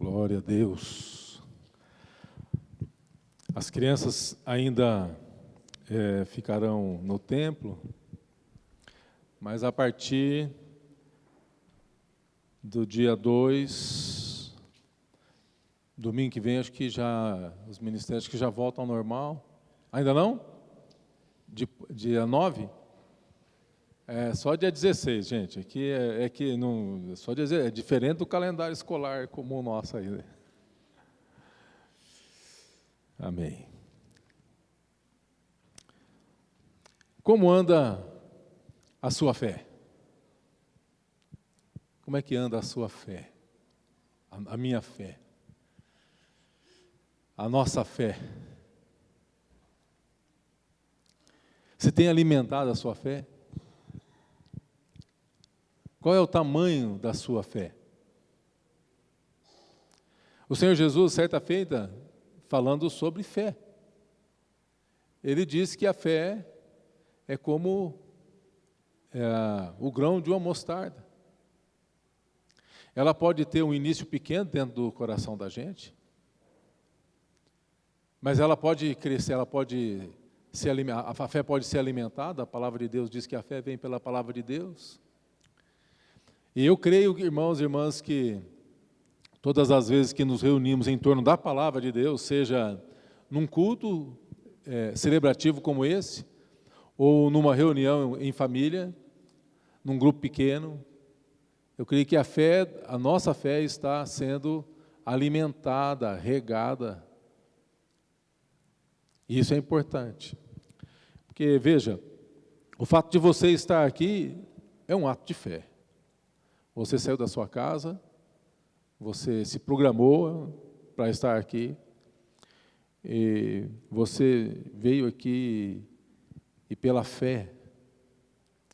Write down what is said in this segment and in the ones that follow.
Glória a Deus. As crianças ainda ficarão no templo, mas a partir do dia 2, domingo que vem, acho que já os ministérios que já voltam ao normal. Ainda não? Dia 9? Só dia 16, gente. Aqui que não, só dia 16, é diferente do calendário escolar comum nosso aí, né? Amém. Como anda a sua fé? Como é que anda a sua fé? A minha fé? A nossa fé? Você tem alimentado a sua fé? Qual é o tamanho da sua fé? O Senhor Jesus, certa feita, falando sobre fé, Ele disse que a fé é como o grão de uma mostarda. Ela pode ter um início pequeno dentro do coração da gente, mas ela pode crescer, ela pode se alimentar, a fé pode ser alimentada. A palavra de Deus diz que a fé vem pela palavra de Deus. E eu creio, irmãos e irmãs, que todas as vezes que nos reunimos em torno da palavra de Deus, seja num culto celebrativo como esse, ou numa reunião em família, num grupo pequeno, eu creio que a nossa fé está sendo alimentada, regada. E isso é importante. Porque, veja, o fato de você estar aqui é um ato de fé. Você saiu da sua casa, você se programou para estar aqui, e você veio aqui, e pela fé,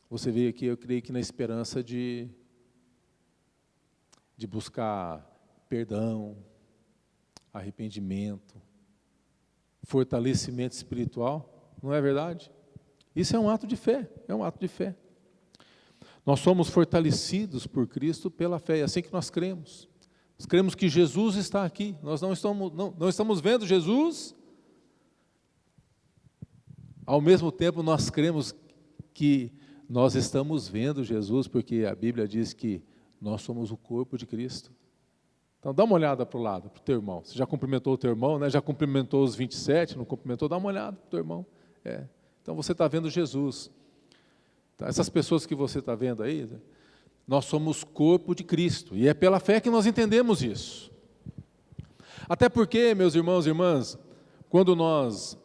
você veio aqui, eu creio que na esperança de buscar perdão, arrependimento, fortalecimento espiritual, não é verdade? Isso é um ato de fé, é um ato de fé. Nós somos fortalecidos por Cristo pela fé, é assim que nós cremos. Nós cremos que Jesus está aqui, nós não estamos vendo Jesus, ao mesmo tempo nós cremos que nós estamos vendo Jesus, porque a Bíblia diz que nós somos o corpo de Cristo. Então dá uma olhada para o lado, para o teu irmão. Você já cumprimentou o teu irmão, né? Já cumprimentou os 27, não cumprimentou? Dá uma olhada para o teu irmão. Então você está vendo Jesus. Essas pessoas que você está vendo aí, nós somos corpo de Cristo, e é pela fé que nós entendemos isso. Até porque, meus irmãos e irmãs, quando nós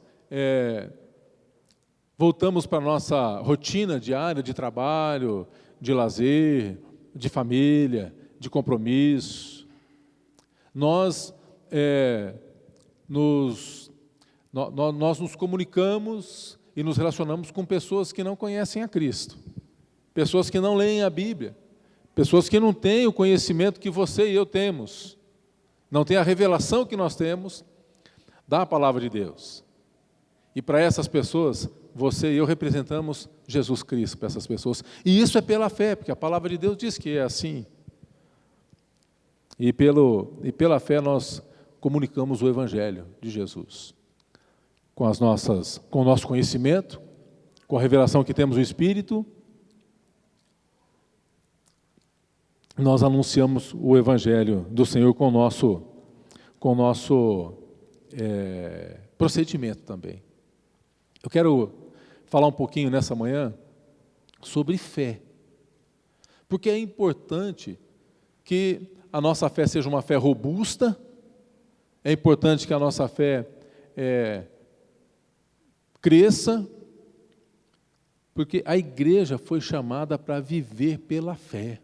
voltamos para a nossa rotina diária de trabalho, de lazer, de família, de compromisso, nós nos comunicamos e nos relacionamos com pessoas que não conhecem a Cristo, pessoas que não leem a Bíblia, pessoas que não têm o conhecimento que você e eu temos, não têm a revelação que nós temos da palavra de Deus. E para essas pessoas, você e eu representamos Jesus Cristo para essas pessoas. E isso é pela fé, porque a palavra de Deus diz que é assim. E pela fé nós comunicamos o Evangelho de Jesus. Com o nosso conhecimento, com a revelação que temos no Espírito, nós anunciamos o Evangelho do Senhor com o nosso procedimento também. Eu quero falar um pouquinho nessa manhã sobre fé, porque é importante que a nossa fé seja uma fé robusta, é importante que a nossa fé cresça, porque a igreja foi chamada para viver pela fé.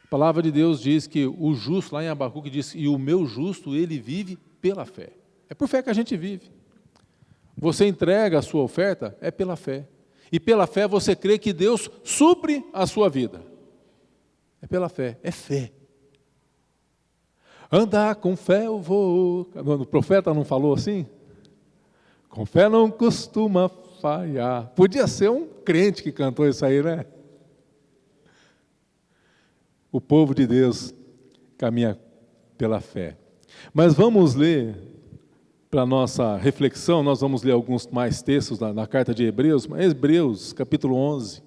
A palavra de Deus diz que o justo, lá em Abacuque diz, e o meu justo, ele vive pela fé. É por fé que a gente vive. Você entrega a sua oferta, é pela fé. E pela fé você crê que Deus supre a sua vida. É pela fé, é fé. Andar com fé eu vou. O profeta não falou assim? Com fé não costuma falhar. Podia ser um crente que cantou isso aí, né? O povo de Deus caminha pela fé. Mas vamos ler, para a nossa reflexão, nós vamos ler alguns mais textos na carta de Hebreus. Hebreus, capítulo 11,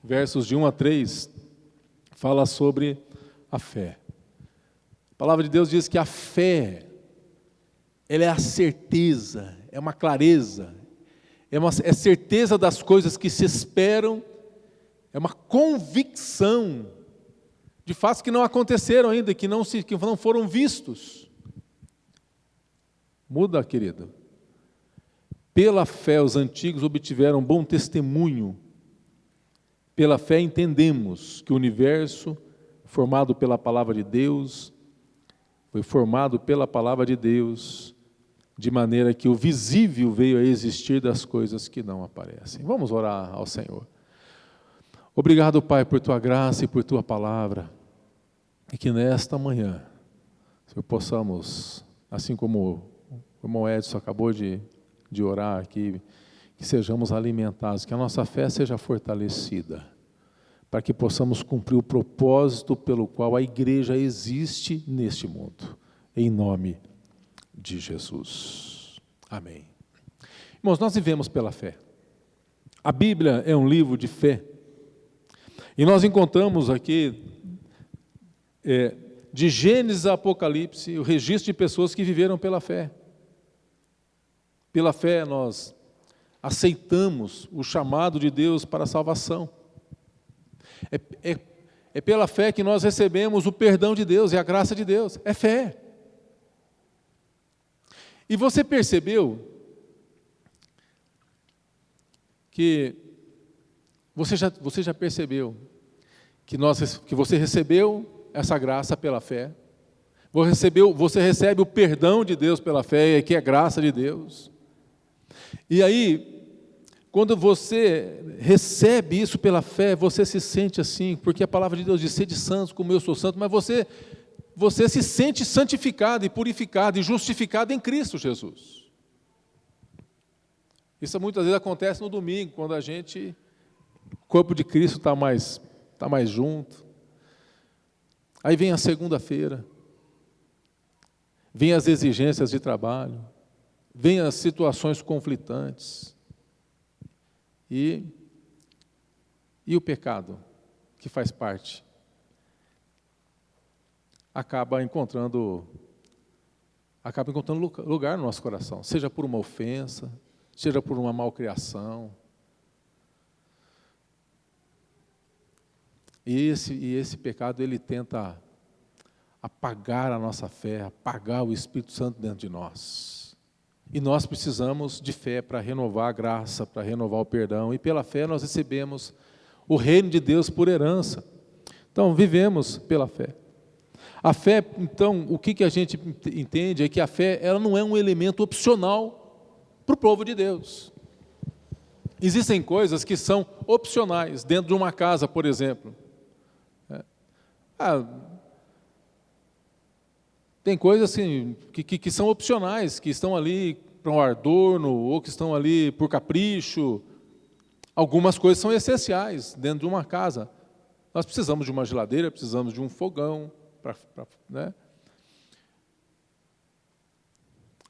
versos de 1 a 3, fala sobre a fé. A palavra de Deus diz que a fé, ela é a certeza, é uma clareza, é certeza das coisas que se esperam, é uma convicção de fatos que não aconteceram ainda, que não foram vistos. Muda, querido. Pela fé os antigos obtiveram bom testemunho. Pela fé entendemos que o universo, formado pela palavra de Deus, foi formado pela palavra de Deus, de maneira que o visível veio a existir das coisas que não aparecem. Vamos orar ao Senhor. Obrigado, Pai, por Tua graça e por Tua palavra, e que nesta manhã, Senhor, possamos, assim como o irmão Edson acabou de orar aqui, que sejamos alimentados, que a nossa fé seja fortalecida, para que possamos cumprir o propósito pelo qual a igreja existe neste mundo, em nome de Jesus. Amém. Irmãos, nós vivemos pela fé. A Bíblia é um livro de fé, e nós encontramos aqui, de Gênesis a Apocalipse, o registro de pessoas que viveram pela fé. Pela fé nós aceitamos o chamado de Deus para a salvação. É pela fé que nós recebemos o perdão de Deus e a graça de Deus. É fé. E você percebeu que você já percebeu que você recebeu essa graça pela fé? Você recebe o perdão de Deus pela fé, que é graça de Deus. E aí, quando você recebe isso pela fé, você se sente assim, porque a palavra de Deus diz: sede santos como eu sou santo, mas você se sente santificado e purificado e justificado em Cristo Jesus. Isso muitas vezes acontece no domingo, quando o corpo de Cristo está mais junto. Aí vem a segunda-feira, vem as exigências de trabalho, vem as situações conflitantes, e o pecado, que faz parte, acaba encontrando lugar no nosso coração, seja por uma ofensa, seja por uma malcriação. E esse pecado, ele tenta apagar a nossa fé, apagar o Espírito Santo dentro de nós. E nós precisamos de fé para renovar a graça, para renovar o perdão. E pela fé nós recebemos o reino de Deus por herança. Então, vivemos pela fé. A fé, então, o que a gente entende é que a fé, ela não é um elemento opcional para o povo de Deus. Existem coisas que são opcionais, dentro de uma casa, por exemplo. Tem coisas assim, que são opcionais, que estão ali para um adorno, ou que estão ali por capricho. Algumas coisas são essenciais dentro de uma casa. Nós precisamos de uma geladeira, precisamos de um fogão. Né?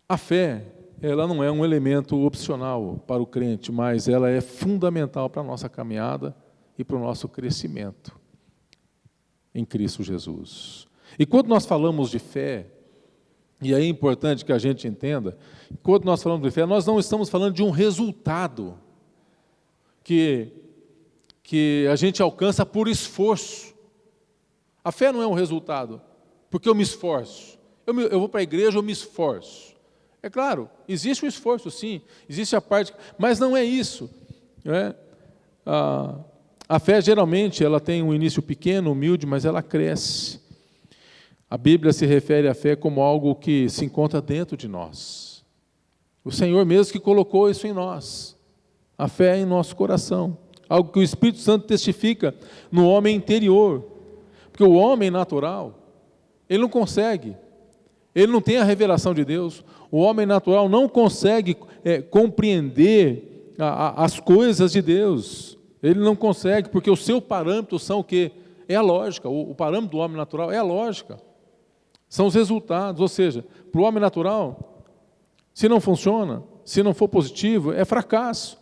A fé, ela não é um elemento opcional para o crente, mas ela é fundamental para a nossa caminhada e para o nosso crescimento em Cristo Jesus. E quando nós falamos de fé, e é importante que a gente entenda, quando nós falamos de fé, nós não estamos falando de um resultado que a gente alcança por esforço. A fé não é um resultado, porque eu me esforço. Eu vou para a igreja, eu me esforço. É claro, existe o esforço, sim, existe a parte, mas não é isso. Não é? A fé, geralmente, ela tem um início pequeno, humilde, mas ela cresce. A Bíblia se refere à fé como algo que se encontra dentro de nós. O Senhor mesmo que colocou isso em nós. A fé é em nosso coração. Algo que o Espírito Santo testifica no homem interior. Porque o homem natural, ele não consegue. Ele não tem a revelação de Deus. O homem natural não consegue compreender as coisas de Deus. Ele não consegue, porque os seus parâmetros são o quê? É a lógica. O parâmetro do homem natural é a lógica. São os resultados, ou seja, para o homem natural, se não funciona, se não for positivo, é fracasso.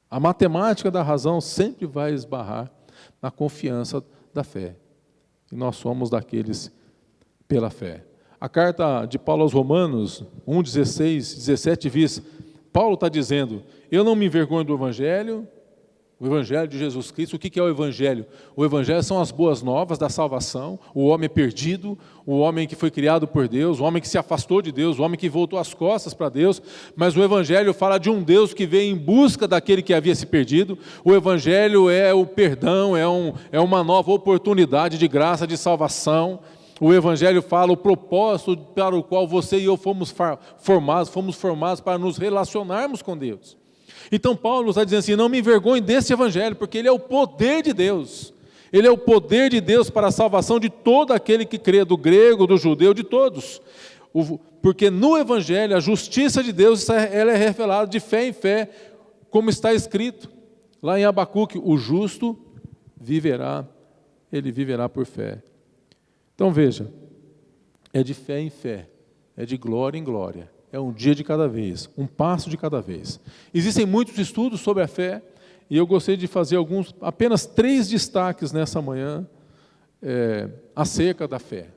A matemática da razão sempre vai esbarrar na confiança da fé. E nós somos daqueles pela fé. A carta de Paulo aos Romanos 1, 16, 17 diz, Paulo está dizendo, eu não me envergonho do Evangelho, o Evangelho de Jesus Cristo. O que é o Evangelho? O Evangelho são as boas novas da salvação, o homem perdido, o homem que foi criado por Deus, o homem que se afastou de Deus, o homem que voltou as costas para Deus, mas o Evangelho fala de um Deus que veio em busca daquele que havia se perdido. O Evangelho é o perdão, é uma nova oportunidade de graça, de salvação. O Evangelho fala o propósito para o qual você e eu fomos formados para nos relacionarmos com Deus. Então Paulo está dizendo assim, não me envergonhe desse Evangelho, porque ele é o poder de Deus. Ele é o poder de Deus para a salvação de todo aquele que crê, do grego, do judeu, de todos. Porque no Evangelho a justiça de Deus ela é revelada de fé em fé, como está escrito lá em Abacuque, o justo viverá, ele viverá por fé. Então veja, é de fé em fé, é de glória em glória. É um dia de cada vez, um passo de cada vez. Existem muitos estudos sobre a fé, e eu gostaria de fazer apenas 3 destaques nessa manhã, acerca da fé.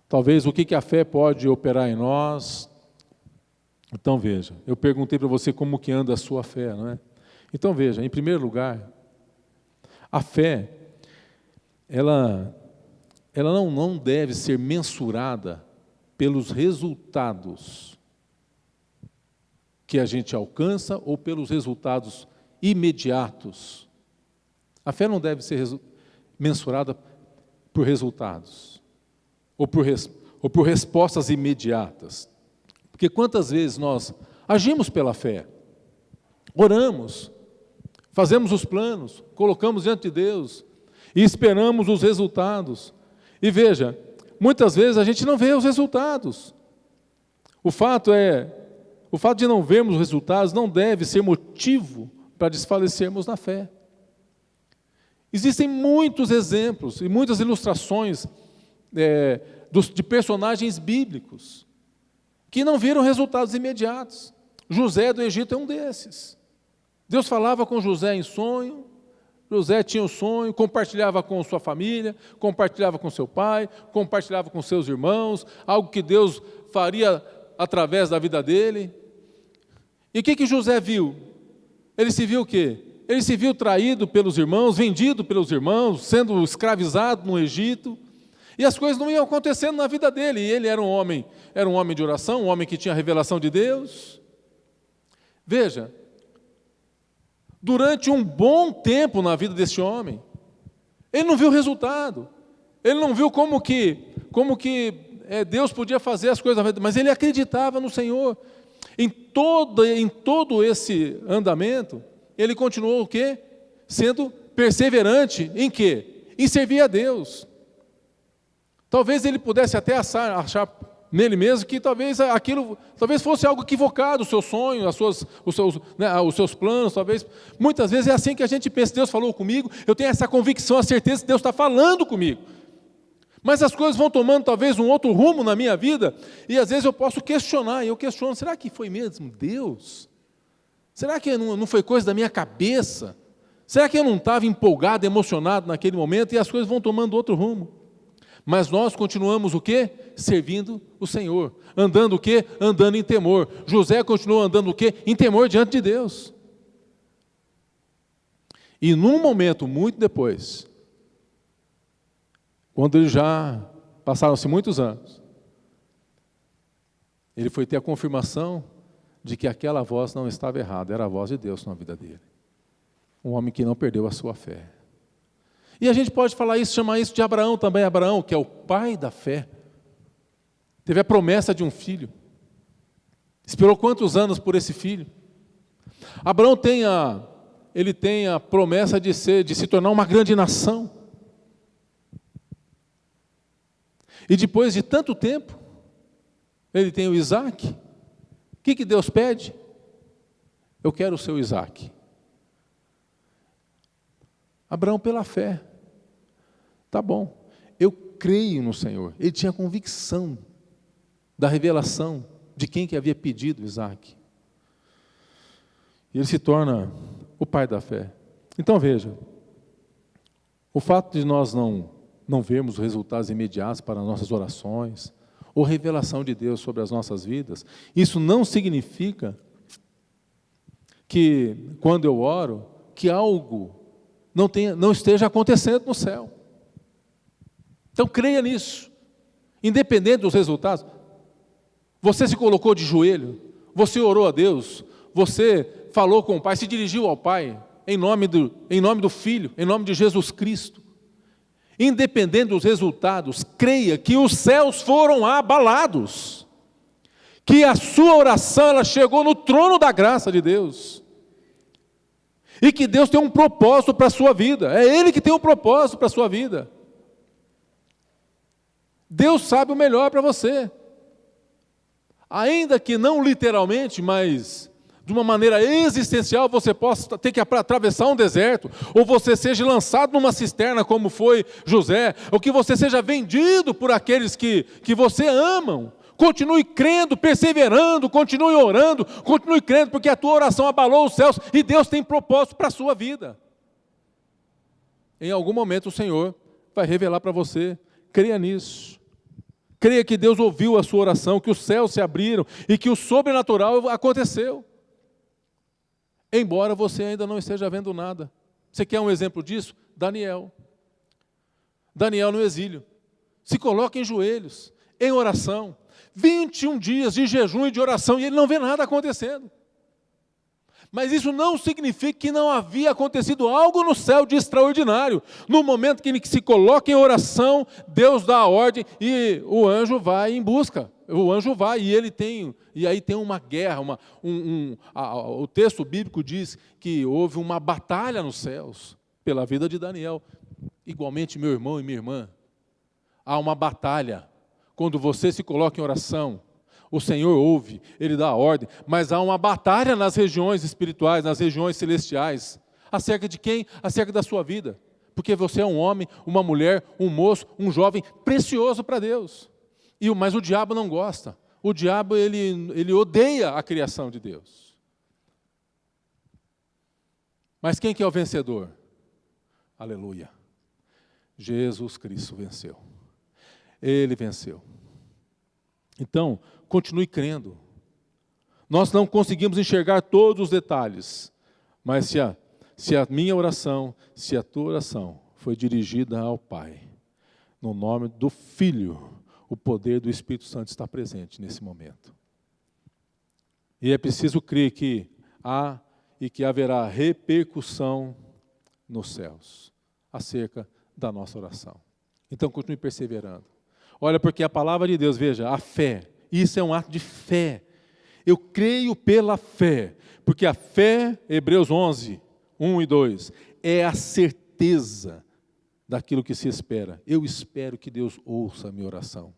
Talvez o que a fé pode operar em nós. Então veja, eu perguntei para você como que anda a sua fé, não é? Então veja, em primeiro lugar, a fé, ela não deve ser mensurada pelos resultados que a gente alcança ou pelos resultados imediatos. A fé não deve ser mensurada por resultados ou por respostas imediatas. Porque quantas vezes nós agimos pela fé, oramos, fazemos os planos, colocamos diante de Deus e esperamos os resultados. E veja, muitas vezes a gente não vê os resultados. O fato de não vermos os resultados não deve ser motivo para desfalecermos na fé. Existem muitos exemplos e muitas ilustrações de personagens bíblicos que não viram resultados imediatos. José do Egito é um desses. Deus falava com José em sonho, José tinha um sonho, compartilhava com sua família, compartilhava com seu pai, compartilhava com seus irmãos, algo que Deus faria através da vida dele. E o que José viu? Ele se viu o quê? Ele se viu traído pelos irmãos, vendido pelos irmãos, sendo escravizado no Egito, e as coisas não iam acontecendo na vida dele, e ele era um homem de oração, um homem que tinha a revelação de Deus. Veja, durante um bom tempo na vida desse homem, ele não viu o resultado, ele não viu como que Deus podia fazer as coisas na vida, mas ele acreditava no Senhor. Em todo esse andamento, ele continuou o quê? Sendo perseverante em quê? Em servir a Deus. Talvez ele pudesse até achar nele mesmo que talvez fosse algo equivocado, o seu sonho, os seus planos, talvez. Muitas vezes é assim que a gente pensa, Deus falou comigo, eu tenho essa convicção, a certeza que Deus está falando comigo. Mas as coisas vão tomando talvez um outro rumo na minha vida, e às vezes eu posso questionar, e eu questiono, será que foi mesmo Deus? Será que não foi coisa da minha cabeça? Será que eu não estava empolgado, emocionado naquele momento, e as coisas vão tomando outro rumo? Mas nós continuamos o quê? Servindo o Senhor. Andando o quê? Andando em temor. José continuou andando o quê? Em temor diante de Deus. E num momento muito depois, quando ele já passaram-se muitos anos, ele foi ter a confirmação de que aquela voz não estava errada, era a voz de Deus na vida dele. Um homem que não perdeu a sua fé. E a gente pode chamar isso de Abraão também. Abraão, que é o pai da fé, teve a promessa de um filho. Esperou quantos anos por esse filho? Abraão tem a promessa de se tornar uma grande nação. E depois de tanto tempo, ele tem o Isaac. O que Deus pede? Eu quero o seu Isaac. Abraão, pela fé, tá bom, eu creio no Senhor. Ele tinha convicção da revelação de quem que havia pedido Isaac. E ele se torna o pai da fé. Então veja, o fato de nós não vermos resultados imediatos para nossas orações, ou revelação de Deus sobre as nossas vidas, isso não significa que, quando eu oro, que algo não esteja acontecendo no céu. Então creia nisso, independente dos resultados. Você se colocou de joelho, você orou a Deus, você falou com o Pai, se dirigiu ao Pai, em nome do Filho, em nome de Jesus Cristo. Independente dos resultados, creia que os céus foram abalados, que a sua oração ela chegou no trono da graça de Deus, e que Deus tem um propósito para a sua vida, é Ele que tem um propósito para a sua vida. Deus sabe o melhor para você, ainda que não literalmente, mas de uma maneira existencial, você possa ter que atravessar um deserto, ou você seja lançado numa cisterna como foi José, ou que você seja vendido por aqueles que você amam. Continue crendo, perseverando, continue orando, continue crendo, porque a tua oração abalou os céus e Deus tem propósito para a sua vida. Em algum momento o Senhor vai revelar para você, creia nisso. Creia que Deus ouviu a sua oração, que os céus se abriram e que o sobrenatural aconteceu. Embora você ainda não esteja vendo nada. Você quer um exemplo disso? Daniel. Daniel no exílio. Se coloca em joelhos, em oração. 21 dias de jejum e de oração e ele não vê nada acontecendo. Mas isso não significa que não havia acontecido algo no céu de extraordinário. No momento que ele se coloca em oração, Deus dá a ordem e o anjo vai em busca. O anjo vai e aí tem uma guerra. O texto bíblico diz que houve uma batalha nos céus pela vida de Daniel. Igualmente, meu irmão e minha irmã, há uma batalha. Quando você se coloca em oração, o Senhor ouve, Ele dá a ordem, mas há uma batalha nas regiões espirituais, nas regiões celestiais. Acerca de quem? Acerca da sua vida. Porque você é um homem, uma mulher, um moço, um jovem precioso para Deus. Mas o diabo não gosta. O diabo, ele odeia a criação de Deus. Mas quem que é o vencedor? Aleluia. Jesus Cristo venceu. Ele venceu. Então, continue crendo. Nós não conseguimos enxergar todos os detalhes, mas se a minha oração, se a tua oração foi dirigida ao Pai, no nome do Filho, o poder do Espírito Santo está presente nesse momento. E é preciso crer que há e que haverá repercussão nos céus, acerca da nossa oração. Então, continue perseverando. Olha, porque a palavra de Deus, veja, a fé, isso é um ato de fé. Eu creio pela fé, porque a fé, Hebreus 11, 1 e 2, é a certeza daquilo que se espera. Eu espero que Deus ouça a minha oração.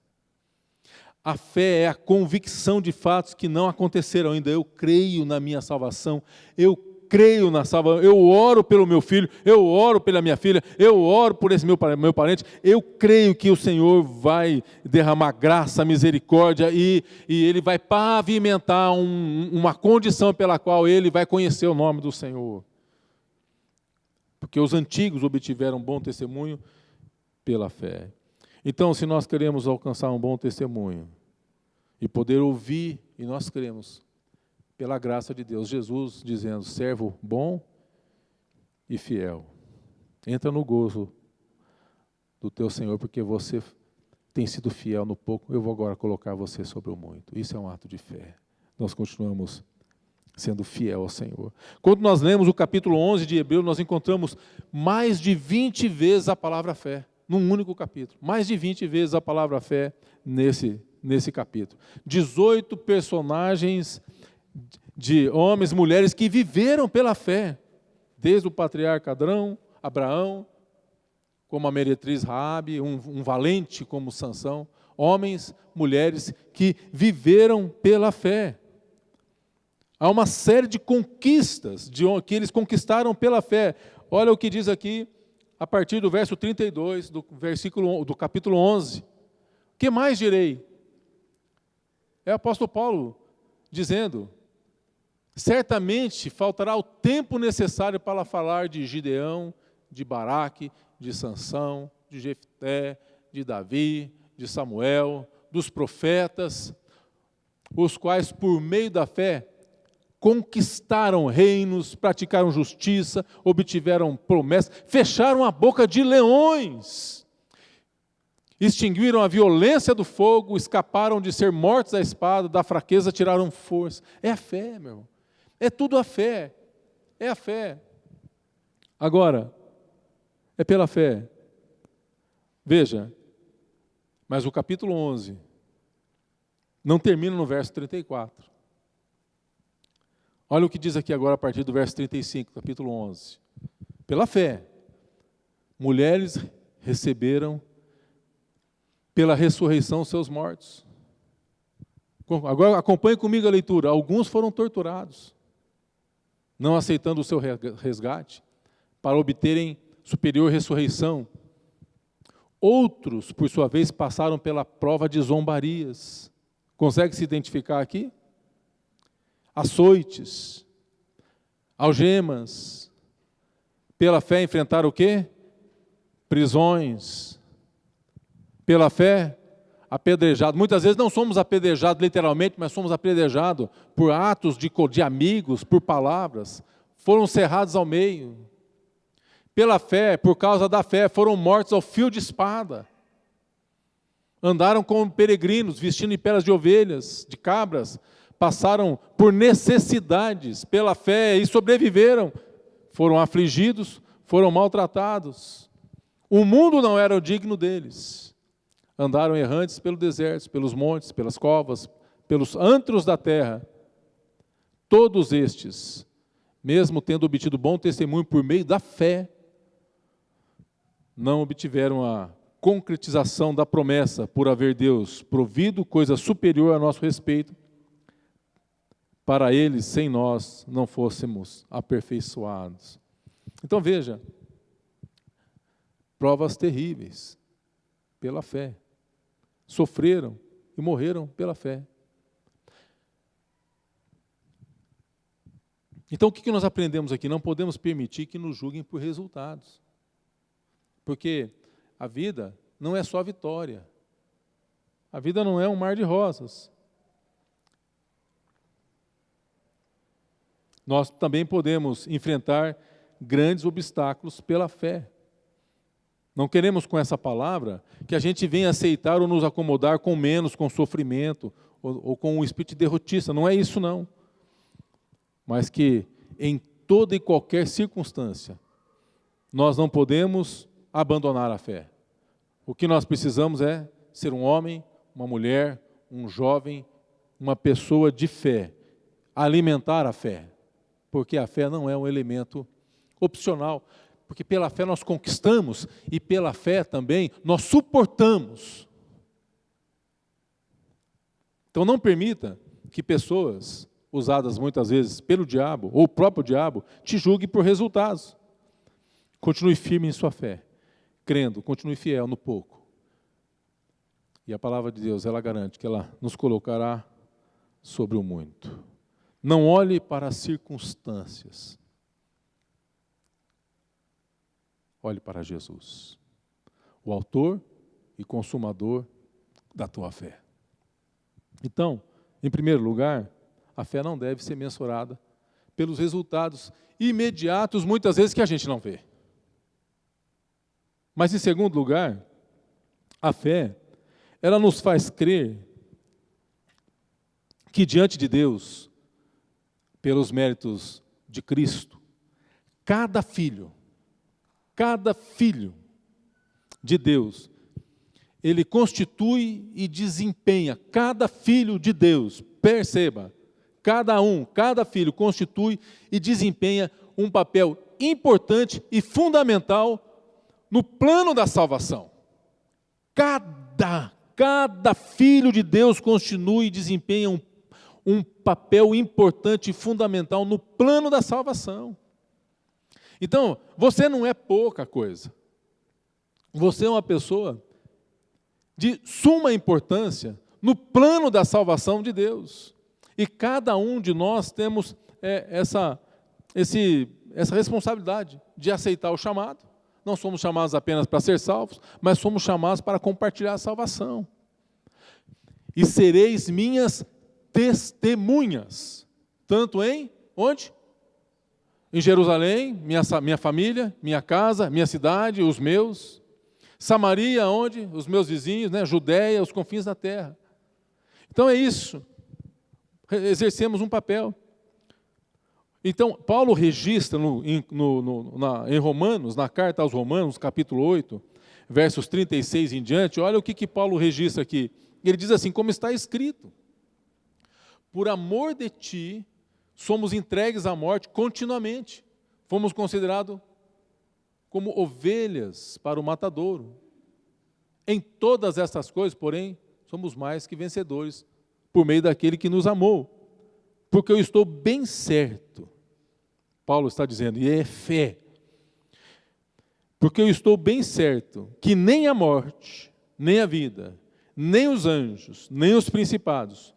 A fé é a convicção de fatos que não aconteceram ainda. Eu creio na minha salvação, eu creio na salvação, eu oro pelo meu filho, eu oro pela minha filha, eu oro por esse meu parente, eu creio que o Senhor vai derramar graça, misericórdia e Ele vai pavimentar uma condição pela qual Ele vai conhecer o nome do Senhor. Porque os antigos obtiveram bom testemunho pela fé. Então, se nós queremos alcançar um bom testemunho e poder ouvir, e nós queremos, pela graça de Deus, Jesus dizendo, servo bom e fiel, entra no gozo do teu Senhor, porque você tem sido fiel no pouco, eu vou agora colocar você sobre o muito. Isso é um ato de fé. Nós continuamos sendo fiel ao Senhor. Quando nós lemos o capítulo 11 de Hebreus, nós encontramos mais de 20 vezes a palavra fé, num único capítulo. Mais de 20 vezes a palavra fé nesse capítulo. 18 personagens de homens e mulheres que viveram pela fé, desde o patriarca Abraão, como a meretriz Raabe, um valente como Sansão, homens, mulheres que viveram pela fé. Há uma série de conquistas que eles conquistaram pela fé. Olha o que diz aqui a partir do verso 32 do capítulo 11. Que mais direi? É o apóstolo Paulo dizendo: certamente faltará o tempo necessário para falar de Gideão, de Baraque, de Sansão, de Jefté, de Davi, de Samuel, dos profetas, os quais, por meio da fé, conquistaram reinos, praticaram justiça, obtiveram promessas, fecharam a boca de leões, extinguiram a violência do fogo, escaparam de ser mortos à espada, da fraqueza tiraram força. É a fé, meu irmão. É tudo a fé. É a fé. Agora, é pela fé. Veja, mas o capítulo 11 não termina no verso 34. Olha o que diz aqui agora a partir do verso 35, capítulo 11. Pela fé, mulheres receberam pela ressurreição seus mortos. Agora acompanhe comigo a leitura. Alguns foram torturados, não aceitando o seu resgate, para obterem superior ressurreição. Outros, por sua vez, passaram pela prova de zombarias. Consegue se identificar aqui? Açoites, algemas. Pela fé enfrentaram o quê? Prisões. Pela fé, apedrejado. Muitas vezes não somos apedrejados literalmente, mas somos apedrejados por atos de amigos, por palavras. Foram cerrados ao meio. Pela fé, por causa da fé, foram mortos ao fio de espada. Andaram como peregrinos, vestindo em peles de ovelhas, de cabras. Passaram por necessidades pela fé e sobreviveram. Foram afligidos, foram maltratados. O mundo não era digno deles. Andaram errantes pelo deserto, pelos montes, pelas covas, pelos antros da terra. Todos estes, mesmo tendo obtido bom testemunho por meio da fé, não obtiveram a concretização da promessa por haver Deus provido coisa superior a nosso respeito, para eles, sem nós, não fôssemos aperfeiçoados. Então veja, provas terríveis, pela fé. Sofreram e morreram pela fé. Então o que nós aprendemos aqui? Não podemos permitir que nos julguem por resultados. Porque a vida não é só vitória. A vida não é um mar de rosas. Nós também podemos enfrentar grandes obstáculos pela fé. Não queremos com essa palavra que a gente venha aceitar ou nos acomodar com menos, com sofrimento, ou com um espírito derrotista. Não é isso, não. Mas que em toda e qualquer circunstância, nós não podemos abandonar a fé. O que nós precisamos é ser um homem, uma mulher, um jovem, uma pessoa de fé. Alimentar a fé. Porque a fé não é um elemento opcional. Porque pela fé nós conquistamos e pela fé também nós suportamos. Então não permita que pessoas usadas muitas vezes pelo diabo, ou o próprio diabo, te julguem por resultados. Continue firme em sua fé, crendo, continue fiel no pouco. E a palavra de Deus, ela garante que ela nos colocará sobre o muito. Não olhe para as circunstâncias. Olhe para Jesus, o autor e consumador da tua fé. Então, em primeiro lugar, a fé não deve ser mensurada pelos resultados imediatos, muitas vezes, que a gente não vê. Mas, em segundo lugar, a fé, ela nos faz crer que diante de Deus, pelos méritos de Cristo, cada filho de Deus, ele constitui e desempenha, cada filho de Deus, perceba, cada filho constitui e desempenha um papel importante e fundamental no plano da salvação. Cada filho de Deus constitui e desempenha um papel importante e fundamental no plano da salvação. Então, você não é pouca coisa. Você é uma pessoa de suma importância no plano da salvação de Deus. E cada um de nós temos essa responsabilidade de aceitar o chamado. Não somos chamados apenas para ser salvos, mas somos chamados para compartilhar a salvação. E sereis minhas testemunhas, tanto em, onde? Em Jerusalém, minha família, minha casa, minha cidade, os meus. Samaria, onde? Os meus vizinhos, né? Judéia, os confins da terra. Então é isso. Exercemos um papel. Então, Paulo registra em Romanos, na carta aos Romanos, capítulo 8, versos 36 em diante, olha o que Paulo registra aqui. Ele diz assim, como está escrito, por amor de ti, somos entregues à morte continuamente. Fomos considerados como ovelhas para o matadouro. Em todas essas coisas, porém, somos mais que vencedores, por meio daquele que nos amou. Porque eu estou bem certo, Paulo está dizendo, e é fé, porque eu estou bem certo que nem a morte, nem a vida, nem os anjos, nem os principados,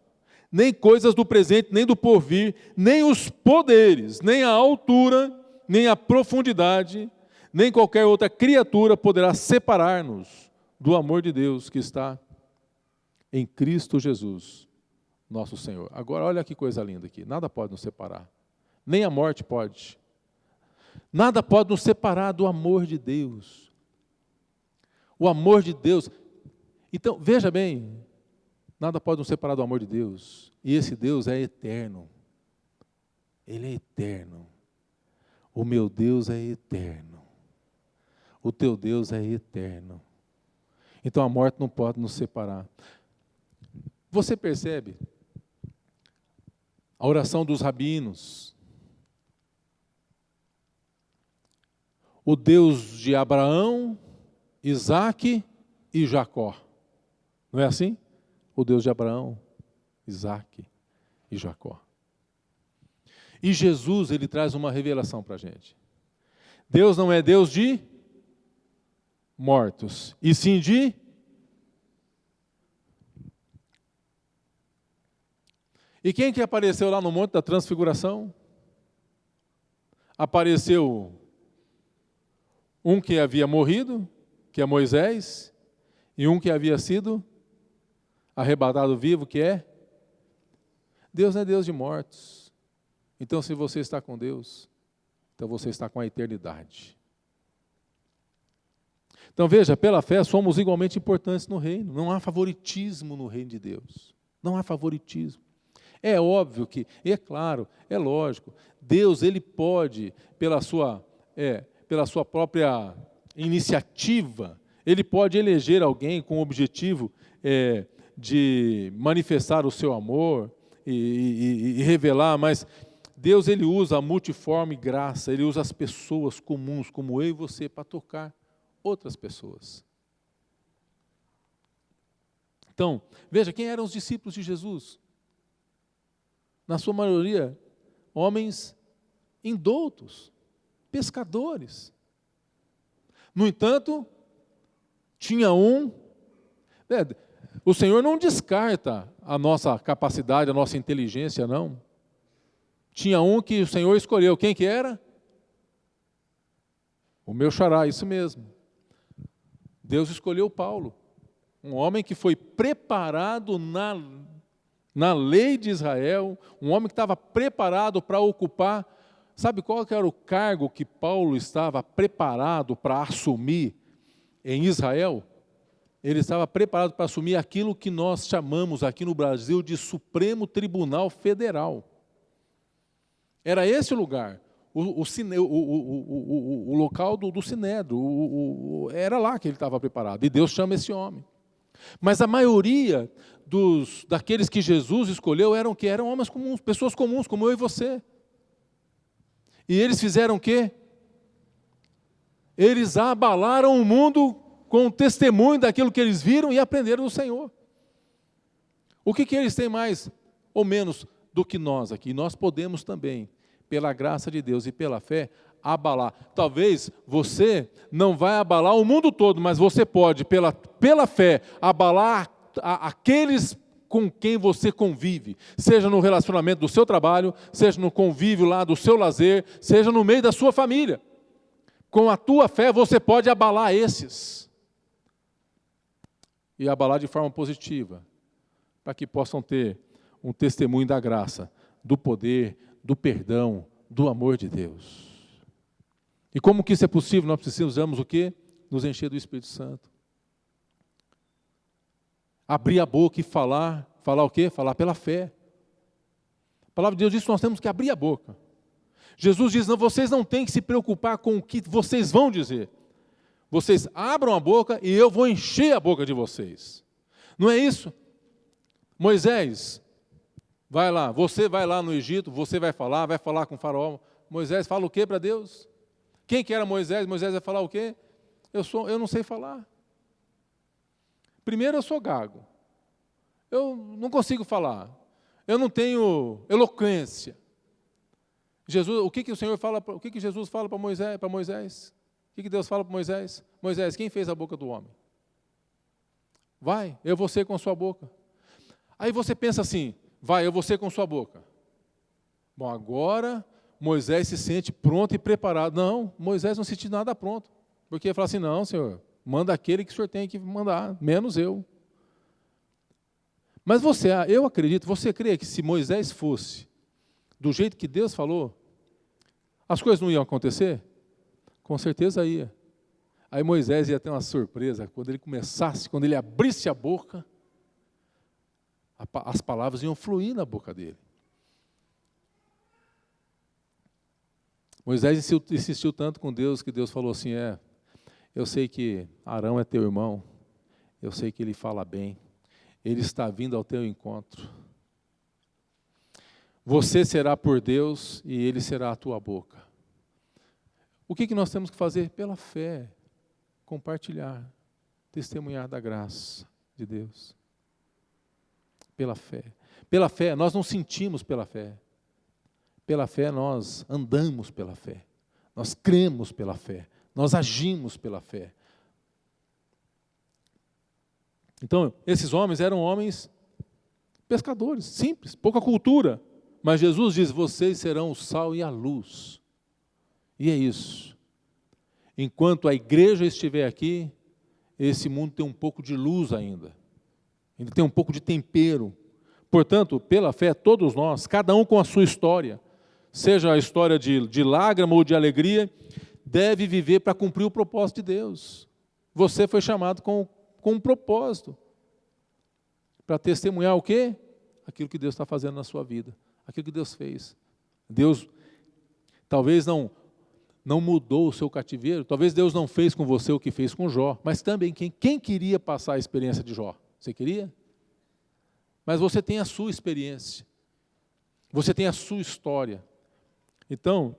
nem coisas do presente, nem do porvir, nem os poderes, nem a altura, nem a profundidade, nem qualquer outra criatura poderá separar-nos do amor de Deus que está em Cristo Jesus, nosso Senhor. Agora olha que coisa linda aqui, nada pode nos separar, nem a morte pode, nada pode nos separar do amor de Deus, o amor de Deus. Então, veja bem, nada pode nos separar do amor de Deus, e esse Deus é eterno, Ele é eterno, o meu Deus é eterno, o teu Deus é eterno, então a morte não pode nos separar. Você percebe a oração dos rabinos, o Deus de Abraão, Isaque e Jacó, não é assim? O Deus de Abraão, Isaque e Jacó. E Jesus, ele traz uma revelação para a gente. Deus não é Deus de mortos, e sim de... E quem que apareceu lá no Monte da Transfiguração? Apareceu um que havia morrido, que é Moisés, e um que havia sido arrebatado vivo, que é... Deus não é Deus de mortos. Então, se você está com Deus, então você está com a eternidade. Então, veja, pela fé somos igualmente importantes no reino. Não há favoritismo no reino de Deus. Não há favoritismo. É óbvio que, é claro, é lógico, Deus, ele pode, pela sua própria iniciativa, ele pode eleger alguém com o objetivo de manifestar o seu amor e revelar, mas Deus, ele usa a multiforme graça, ele usa as pessoas comuns, como eu e você, para tocar outras pessoas. Então, veja, quem eram os discípulos de Jesus? Na sua maioria, homens indoutos, pescadores. No entanto, tinha o Senhor não descarta a nossa capacidade, a nossa inteligência, não. Tinha um que o Senhor escolheu, quem que era? O meu xará, isso mesmo. Deus escolheu Paulo, um homem que foi preparado na lei de Israel, um homem que estava preparado para ocupar. Sabe qual que era o cargo que Paulo estava preparado para assumir em Israel? Ele estava preparado para assumir aquilo que nós chamamos aqui no Brasil de Supremo Tribunal Federal. Era esse o lugar, o local do Sinédrio, era lá que ele estava preparado, e Deus chama esse homem. Mas a maioria daqueles que Jesus escolheu eram homens comuns, pessoas comuns, como eu e você. E eles fizeram o quê? Eles abalaram o mundo com o testemunho daquilo que eles viram e aprenderam do Senhor. O que eles têm mais ou menos do que nós aqui? Nós podemos também, pela graça de Deus e pela fé, abalar. Talvez você não vai abalar o mundo todo, mas você pode, pela fé, abalar aqueles com quem você convive, seja no relacionamento do seu trabalho, seja no convívio lá do seu lazer, seja no meio da sua família. Com a tua fé você pode abalar esses. E abalar de forma positiva, para que possam ter um testemunho da graça, do poder, do perdão, do amor de Deus. E como que isso é possível? Nós precisamos o quê? Nos encher do Espírito Santo. Abrir a boca e falar o quê? Falar pela fé. A palavra de Deus diz que nós temos que abrir a boca. Jesus diz, não, vocês não têm que se preocupar com o que vocês vão dizer. Vocês abram a boca e eu vou encher a boca de vocês. Não é isso? Moisés, vai lá, você vai lá no Egito, você vai falar com o faraó. Moisés fala o quê para Deus? Quem que era Moisés? Moisés vai falar o quê? Eu não sei falar. Primeiro, eu sou gago. Eu não consigo falar. Eu não tenho eloquência. Jesus, o que o Senhor fala? O que Jesus fala para Moisés? O que Deus fala para Moisés? Moisés, quem fez a boca do homem? Vai, eu vou ser com a sua boca. Aí você pensa assim, vai, eu vou ser com a sua boca. Bom, agora Moisés se sente pronto e preparado. Não, Moisés não se sente nada pronto. Porque ele fala assim, não, Senhor, manda aquele que o Senhor tem que mandar, menos eu. Mas eu acredito, você crê que se Moisés fosse do jeito que Deus falou, as coisas não iam acontecer? Com certeza ia. Aí Moisés ia ter uma surpresa, quando ele abrisse a boca, as palavras iam fluir na boca dele. Moisés insistiu tanto com Deus, que Deus falou assim, eu sei que Arão é teu irmão, eu sei que ele fala bem, ele está vindo ao teu encontro. Você será por Deus e ele será a tua boca. O que nós temos que fazer? Pela fé, compartilhar, testemunhar da graça de Deus. Pela fé. Pela fé, nós não sentimos pela fé. Pela fé, nós andamos pela fé. Nós cremos pela fé. Nós agimos pela fé. Então, esses homens eram homens pescadores, simples, pouca cultura. Mas Jesus diz, vocês serão o sal e a luz. E é isso. Enquanto a igreja estiver aqui, esse mundo tem um pouco de luz ainda. Ainda tem um pouco de tempero. Portanto, pela fé, todos nós, cada um com a sua história, seja a história de lágrima ou de alegria, deve viver para cumprir o propósito de Deus. Você foi chamado com um propósito. Para testemunhar o quê? Aquilo que Deus está fazendo na sua vida. Aquilo que Deus fez. Deus talvez não mudou o seu cativeiro, talvez Deus não fez com você o que fez com Jó, mas também quem queria passar a experiência de Jó? Você queria? Mas você tem a sua experiência, você tem a sua história. Então,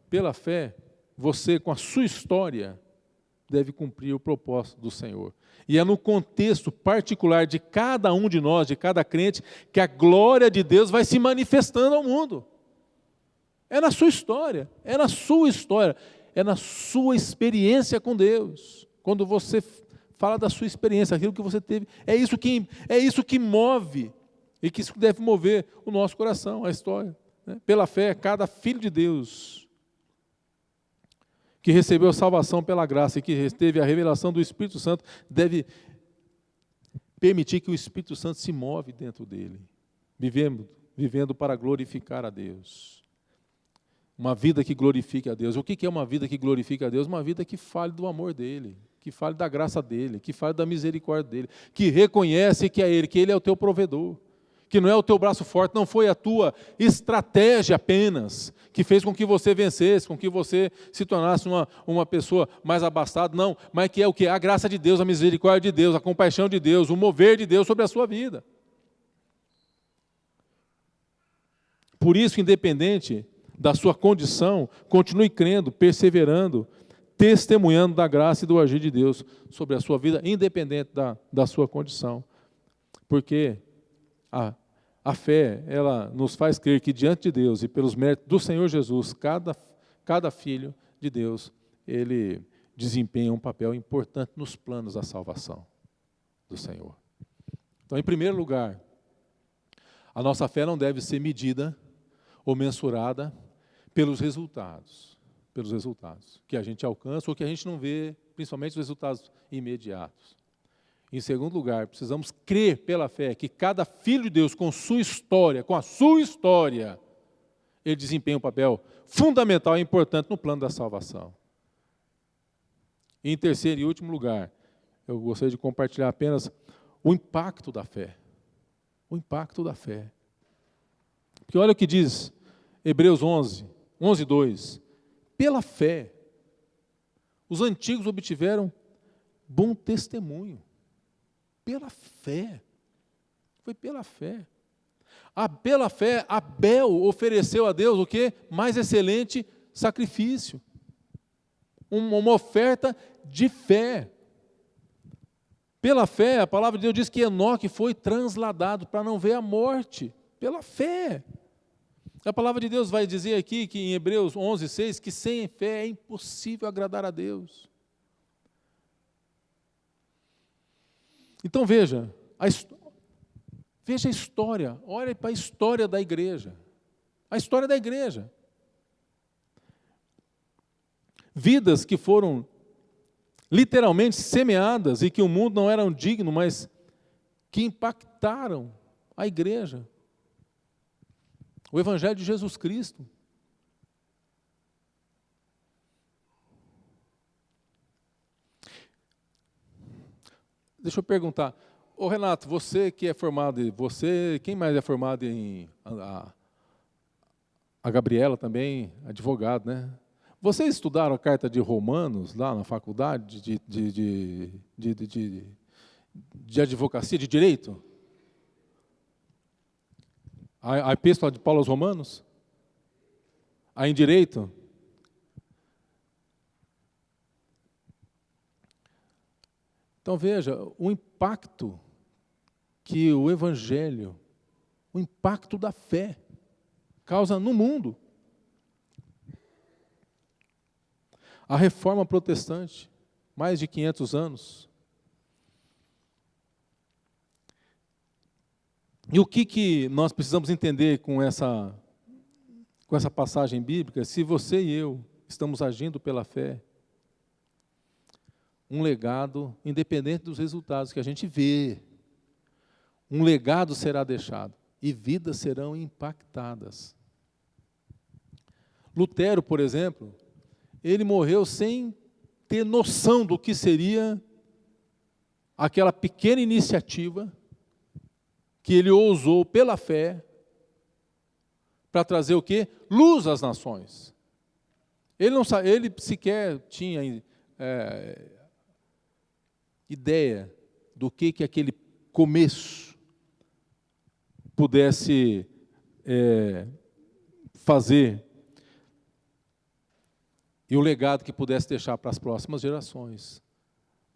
pela fé, você com a sua história deve cumprir o propósito do Senhor. E é no contexto particular de cada um de nós, de cada crente, que a glória de Deus vai se manifestando ao mundo. É na sua história, é na sua história, é na sua experiência com Deus. Quando você fala da sua experiência, aquilo que você teve, é isso que move, e que isso deve mover o nosso coração, a história. Né? Pela fé, cada filho de Deus que recebeu a salvação pela graça e que teve a revelação do Espírito Santo, deve permitir que o Espírito Santo se move dentro dele, vivendo para glorificar a Deus. Uma vida que glorifique a Deus. O que é uma vida que glorifique a Deus? Uma vida que fale do amor dele, que fale da graça dele, que fale da misericórdia dele, que reconhece que é ele, que ele é o teu provedor, que não é o teu braço forte, não foi a tua estratégia apenas, que fez com que você vencesse, com que você se tornasse uma pessoa mais abastada, não, mas que é o que? A graça de Deus, a misericórdia de Deus, a compaixão de Deus, o mover de Deus sobre a sua vida. Por isso, independente da sua condição, continue crendo, perseverando, testemunhando da graça e do agir de Deus sobre a sua vida, independente da sua condição. Porque a fé, ela nos faz crer que diante de Deus e pelos méritos do Senhor Jesus, cada filho de Deus, ele desempenha um papel importante nos planos da salvação do Senhor. Então, em primeiro lugar, a nossa fé não deve ser medida ou mensurada pelos resultados que a gente alcança ou que a gente não vê, principalmente os resultados imediatos. Em segundo lugar, precisamos crer pela fé que cada filho de Deus, com a sua história, ele desempenha um papel fundamental e importante no plano da salvação. E em terceiro e último lugar, eu gostaria de compartilhar apenas o impacto da fé. O impacto da fé. Porque olha o que diz Hebreus 11:2. Pela fé, os antigos obtiveram bom testemunho. Pela fé. Foi pela fé. Pela fé, Abel ofereceu a Deus o quê? Mais excelente sacrifício. Uma oferta de fé. Pela fé, a palavra de Deus diz que Enoque foi transladado para não ver a morte. Pela fé. A palavra de Deus vai dizer aqui, que em Hebreus 11:6, que sem fé é impossível agradar a Deus. Então veja a história, olhe para a história da igreja. A história da igreja. Vidas que foram literalmente semeadas e que o mundo não era digno, mas que impactaram a igreja. O Evangelho de Jesus Cristo. Deixa eu perguntar, ô Renato, você que é formado, quem mais é formado em... A Gabriela também, advogado, né? Vocês estudaram a carta de Romanos lá na faculdade de advocacia, de direito? A epístola de Paulo aos Romanos? A em direito? Então veja, o impacto que o Evangelho, o impacto da fé, causa no mundo. A reforma protestante, mais de 500 anos. E o que nós precisamos entender com essa passagem bíblica? Se você e eu estamos agindo pela fé, um legado, independente dos resultados que a gente vê, um legado será deixado e vidas serão impactadas. Lutero, por exemplo, ele morreu sem ter noção do que seria aquela pequena iniciativa que ele ousou pela fé para trazer o quê? Luz às nações. Ele sequer tinha ideia do que aquele começo pudesse fazer e o legado que pudesse deixar para as próximas gerações.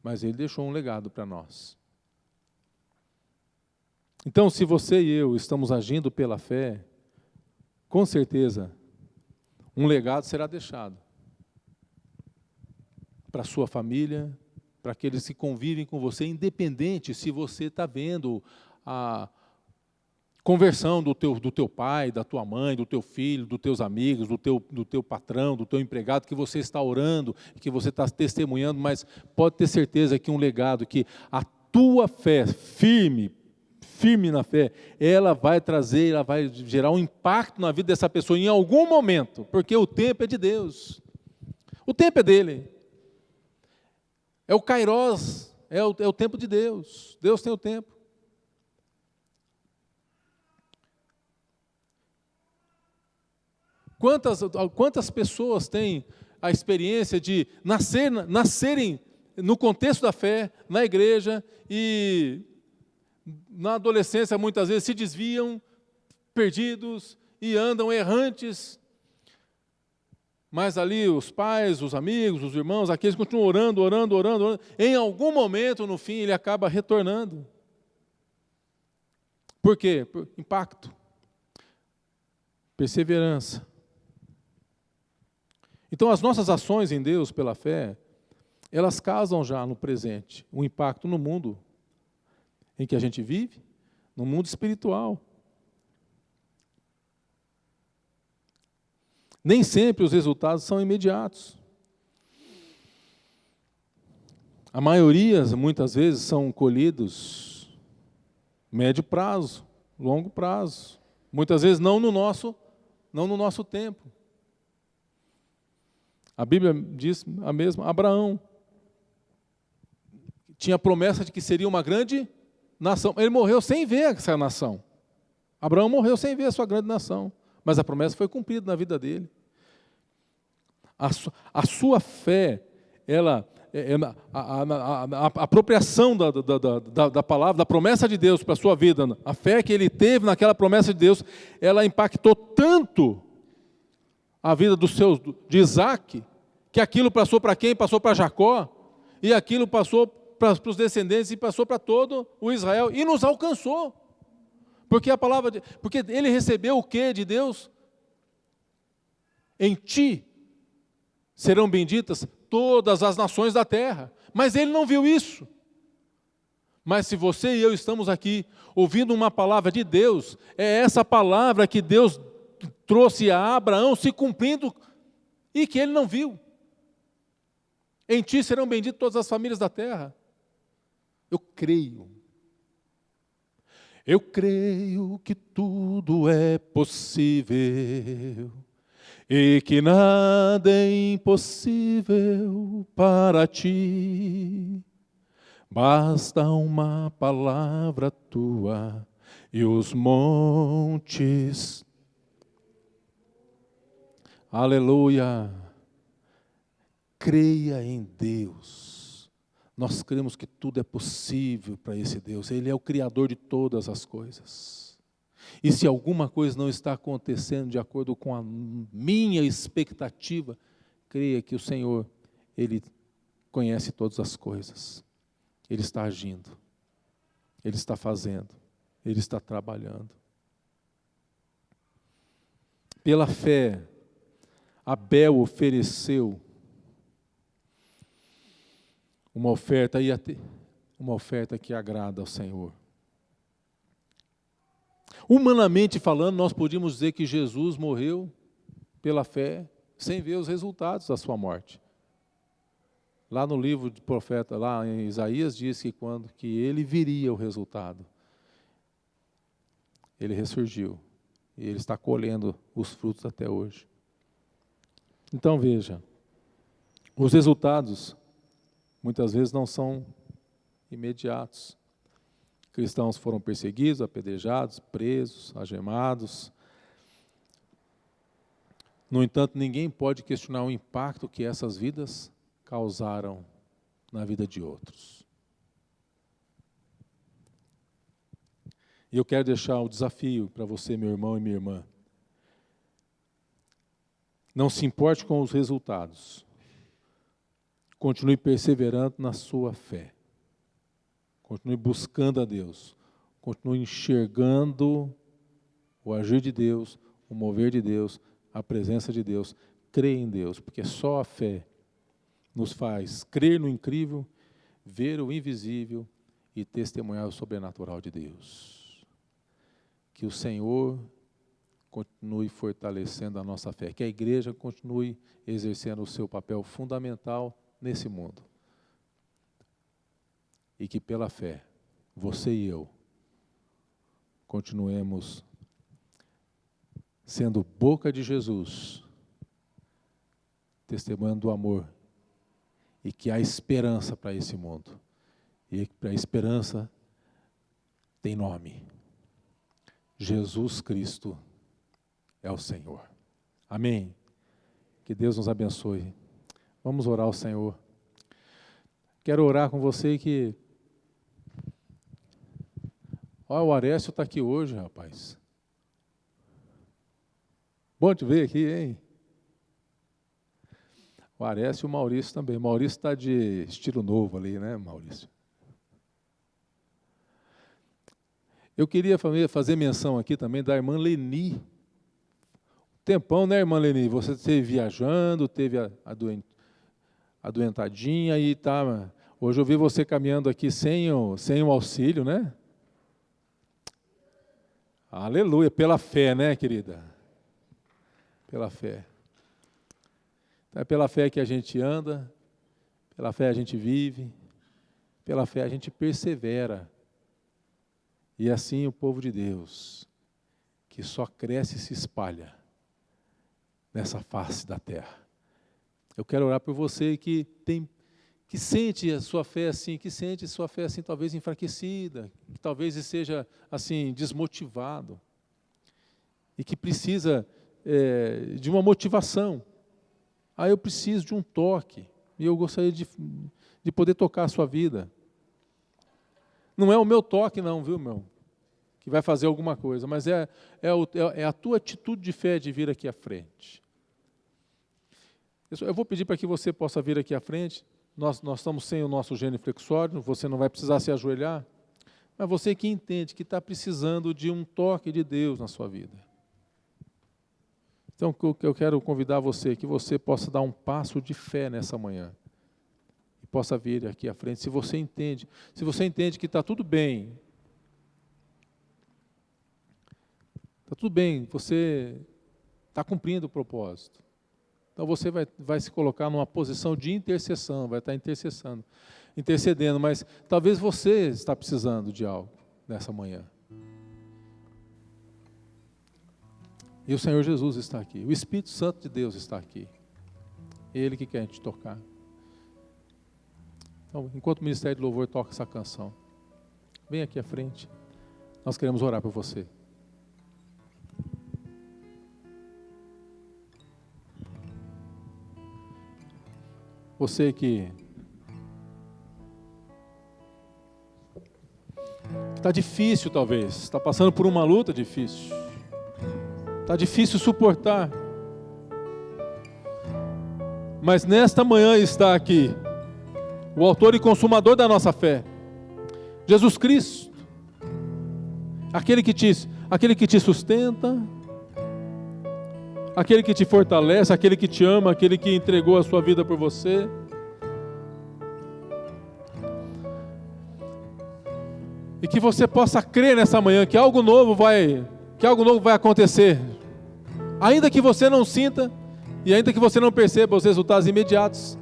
Mas ele deixou um legado para nós. Então, se você e eu estamos agindo pela fé, com certeza, um legado será deixado para a sua família, para aqueles que convivem com você, independente se você está vendo a conversão do teu pai, da tua mãe, do teu filho, dos teus amigos, do teu patrão, do teu empregado, que você está orando, que você está testemunhando, mas pode ter certeza que um legado, que a tua fé firme na fé, ela vai gerar um impacto na vida dessa pessoa em algum momento, porque o tempo é de Deus. O tempo é dele. É o Kairos, é o tempo de Deus. Deus tem o tempo. Quantas pessoas têm a experiência de nascerem no contexto da fé, na igreja, e na adolescência muitas vezes se desviam, perdidos, e andam errantes, mas ali os pais, os amigos, os irmãos, aqueles continuam orando, em algum momento, no fim, ele acaba retornando. Por quê? Por impacto, perseverança. Então, as nossas ações em Deus pela fé, elas causam já no presente um impacto no mundo em que a gente vive, no mundo espiritual. Nem sempre os resultados são imediatos. A maioria, muitas vezes, são colhidos médio prazo, longo prazo. Muitas vezes não no nosso tempo. A Bíblia diz a mesma. Abraão tinha a promessa de que seria uma grande nação. Ele morreu sem ver essa nação. Abraão morreu sem ver a sua grande nação. Mas a promessa foi cumprida na vida dele. A sua fé, a apropriação da palavra, da promessa de Deus para a sua vida, a fé que ele teve naquela promessa de Deus, ela impactou tanto a vida de Isaac, que aquilo passou para quem? Passou para Jacó, e aquilo passou para os descendentes e passou para todo o Israel, e nos alcançou. Porque porque ele recebeu o que de Deus? Em ti serão benditas todas as nações da terra. Mas ele não viu isso. Mas se você e eu estamos aqui ouvindo uma palavra de Deus, é essa palavra que Deus trouxe a Abraão se cumprindo e que ele não viu. Em ti serão benditas todas as famílias da terra. Eu creio. Eu creio que tudo é possível e que nada é impossível para ti. Basta uma palavra tua e os montes. Aleluia. Creia em Deus. Nós cremos que tudo é possível para esse Deus. Ele é o Criador de todas as coisas. E se alguma coisa não está acontecendo de acordo com a minha expectativa, creia que o Senhor, Ele conhece todas as coisas. Ele está agindo. Ele está fazendo. Ele está trabalhando. Pela fé, Abel ofereceu uma oferta que agrada ao Senhor. Humanamente falando, nós podíamos dizer que Jesus morreu pela fé, sem ver os resultados da sua morte. Lá no livro de profeta, lá em Isaías, diz que ele viria o resultado. Ele ressurgiu. E ele está colhendo os frutos até hoje. Então veja, os resultados muitas vezes não são imediatos. Cristãos foram perseguidos, apedrejados, presos, algemados. No entanto, ninguém pode questionar o impacto que essas vidas causaram na vida de outros. E eu quero deixar um desafio para você, meu irmão e minha irmã. Não se importe com os resultados. Continue perseverando na sua fé. Continue buscando a Deus. Continue enxergando o agir de Deus, o mover de Deus, a presença de Deus. Creia em Deus, porque só a fé nos faz crer no incrível, ver o invisível e testemunhar o sobrenatural de Deus. Que o Senhor continue fortalecendo a nossa fé, que a igreja continue exercendo o seu papel fundamental nesse mundo. E que pela fé, você e eu, continuemos sendo boca de Jesus, testemunhando o amor, e que há esperança para esse mundo. E para a esperança tem nome. Jesus Cristo é o Senhor. Amém? Que Deus nos abençoe. Vamos orar ao Senhor. Quero orar com você que... Olha, o Arécio está aqui hoje, rapaz. Bom te ver aqui, hein? O Arécio e o Maurício também. O Maurício está de estilo novo ali, né, Maurício? Eu queria fazer menção aqui também da irmã Leni. tempão, né, irmã Leni? Você esteve viajando, teve adoentadinha e tá. Hoje eu vi você caminhando aqui sem o auxílio, né? Aleluia, pela fé, né, querida? Pela fé. Então é pela fé que a gente anda, pela fé a gente vive, pela fé a gente persevera. E assim o povo de Deus, que só cresce e se espalha nessa face da terra. Eu quero orar por você que sente a sua fé assim, talvez enfraquecida, que talvez esteja assim desmotivado e que precisa de uma motivação. Eu preciso de um toque e eu gostaria de poder tocar a sua vida. Não é o meu toque não, viu, meu? Que vai fazer alguma coisa, mas é a tua atitude de fé de vir aqui à frente. Eu vou pedir para que você possa vir aqui à frente. Nós estamos sem o nosso genuflexório, você não vai precisar se ajoelhar, mas você que entende que está precisando de um toque de Deus na sua vida. Então, eu quero convidar você, que você possa dar um passo de fé nessa manhã, e possa vir aqui à frente, se você entende que está tudo bem, você está cumprindo o propósito. Então você vai se colocar numa posição de intercessão, vai estar intercedendo, mas talvez você está precisando de algo nessa manhã. E o Senhor Jesus está aqui, o Espírito Santo de Deus está aqui. Ele que quer te tocar. Então, enquanto o Ministério de Louvor toca essa canção, vem aqui à frente, nós queremos orar por você. Você que está difícil talvez, está passando por uma luta difícil, está difícil suportar, mas nesta manhã está aqui o autor e consumador da nossa fé, Jesus Cristo, aquele que te sustenta, aquele que te fortalece, aquele que te ama, aquele que entregou a sua vida por você. E que você possa crer nessa manhã que algo novo vai acontecer. Ainda que você não sinta e ainda que você não perceba os resultados imediatos.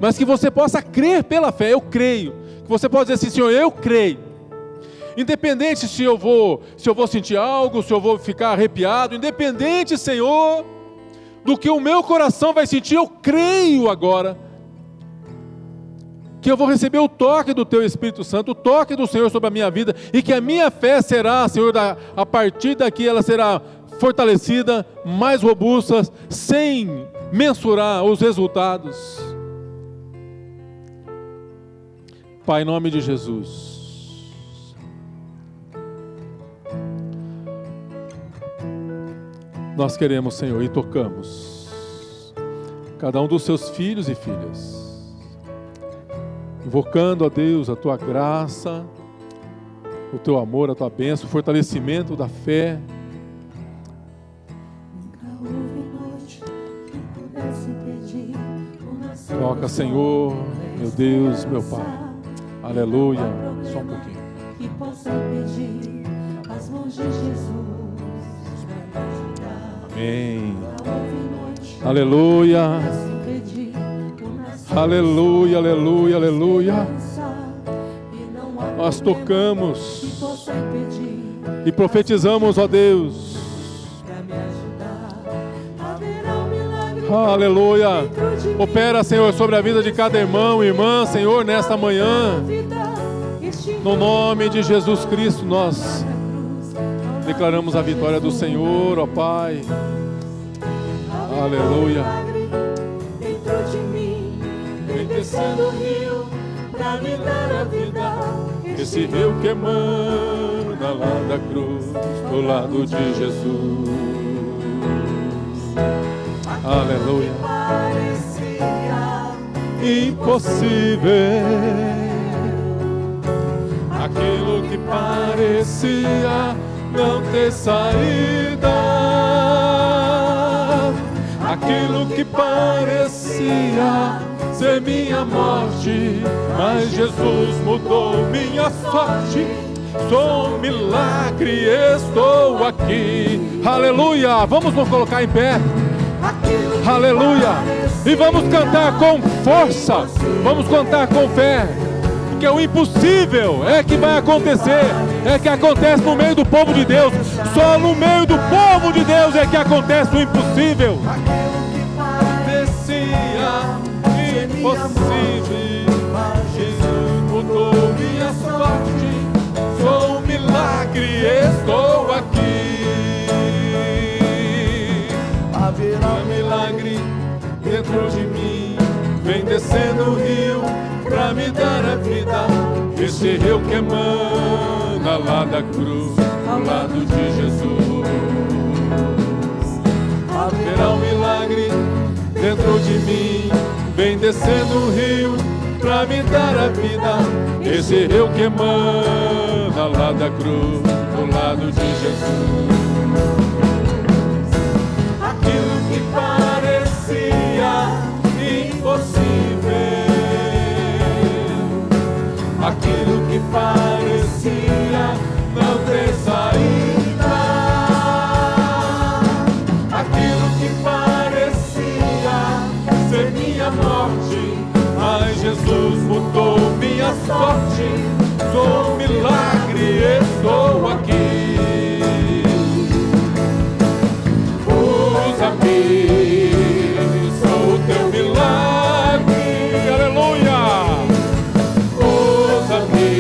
Mas que você possa crer pela fé, eu creio. Que você possa dizer assim, Senhor, eu creio. Independente se eu vou sentir algo, se eu vou ficar arrepiado, independente, Senhor, do que o meu coração vai sentir, eu creio agora, que eu vou receber o toque do Teu Espírito Santo, o toque do Senhor sobre a minha vida, e que a minha fé será, Senhor, a partir daqui ela será fortalecida, mais robusta, sem mensurar os resultados. Pai, em nome de Jesus, nós queremos, Senhor, e tocamos cada um dos seus filhos e filhas, invocando a Deus a Tua graça, o Teu amor, a Tua bênção, o fortalecimento da fé. Toca, Senhor, meu Deus, meu Pai. Aleluia. Só um pouquinho. Que possa pedir as mãos de Jesus. Amém. Aleluia. Aleluia, aleluia, aleluia. Nós tocamos e profetizamos, ó Deus. Aleluia. Opera, Senhor, sobre a vida de cada irmão e irmã, Senhor, nesta manhã. No nome de Jesus Cristo, nós declaramos a vitória do Senhor, ó Pai. Aleluia. Dentro de mim, vem descendo o rio pra me dar a vida. Esse rio que emana lá da cruz, do lado de Jesus. Aleluia. Parecia impossível, aquilo que parecia não ter saída, aquilo que parecia ser minha morte, mas Jesus mudou minha sorte. Sou um milagre, estou aqui. Aleluia! Vamos nos colocar em pé. Aleluia! E vamos cantar com força. Vamos cantar com fé. Porque o impossível é que vai acontecer. É que acontece no meio do povo de Deus. Só no meio do povo de Deus é que acontece o impossível. Parecia impossível, Jesus mudou minha sorte. Sou um milagre, estou aqui. Haverá um milagre dentro de mim. Vem descendo o rio pra me dar a vida. Esse rio que emana lá da cruz, ao lado de Jesus. Haverá um milagre dentro de mim. Vem descendo o rio pra me dar a vida. Esse rio que emana lá da cruz, do lado de Jesus. Aquilo que parecia impossível, aquilo que parecia não ter saída, aquilo que parecia ser minha morte, mas Jesus mudou minha sorte. Sou um milagre, estou aqui. Usa-me, sou o teu milagre. Aleluia! Usa-me,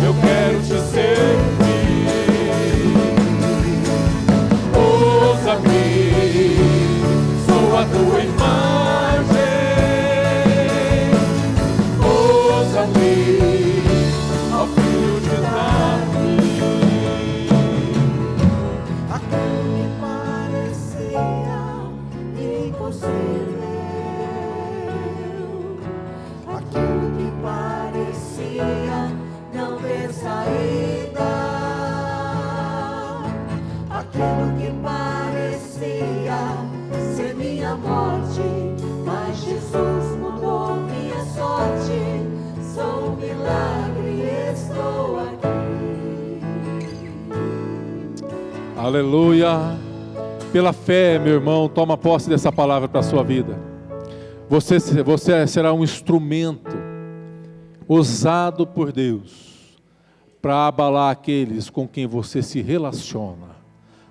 eu quero te servir. Usa-me, sou a tua imagem. Usa-me, ó Filho de Davi. Aquilo que parecia impossível, aquilo que parecia não ter saída, aquilo que parecia ser minha morte, mas Jesus mudou minha sorte. Sou um milagre, estou aqui. Aleluia! Pela fé, meu irmão, toma posse dessa palavra para a sua vida. Você será um instrumento usado por Deus para abalar aqueles com quem você se relaciona,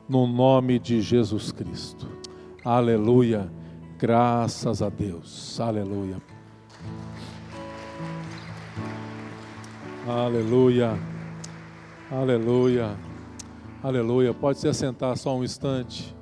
no nome de Jesus Cristo. Aleluia! Graças a Deus. Aleluia! Aleluia! Aleluia! Aleluia! Pode se assentar só um instante.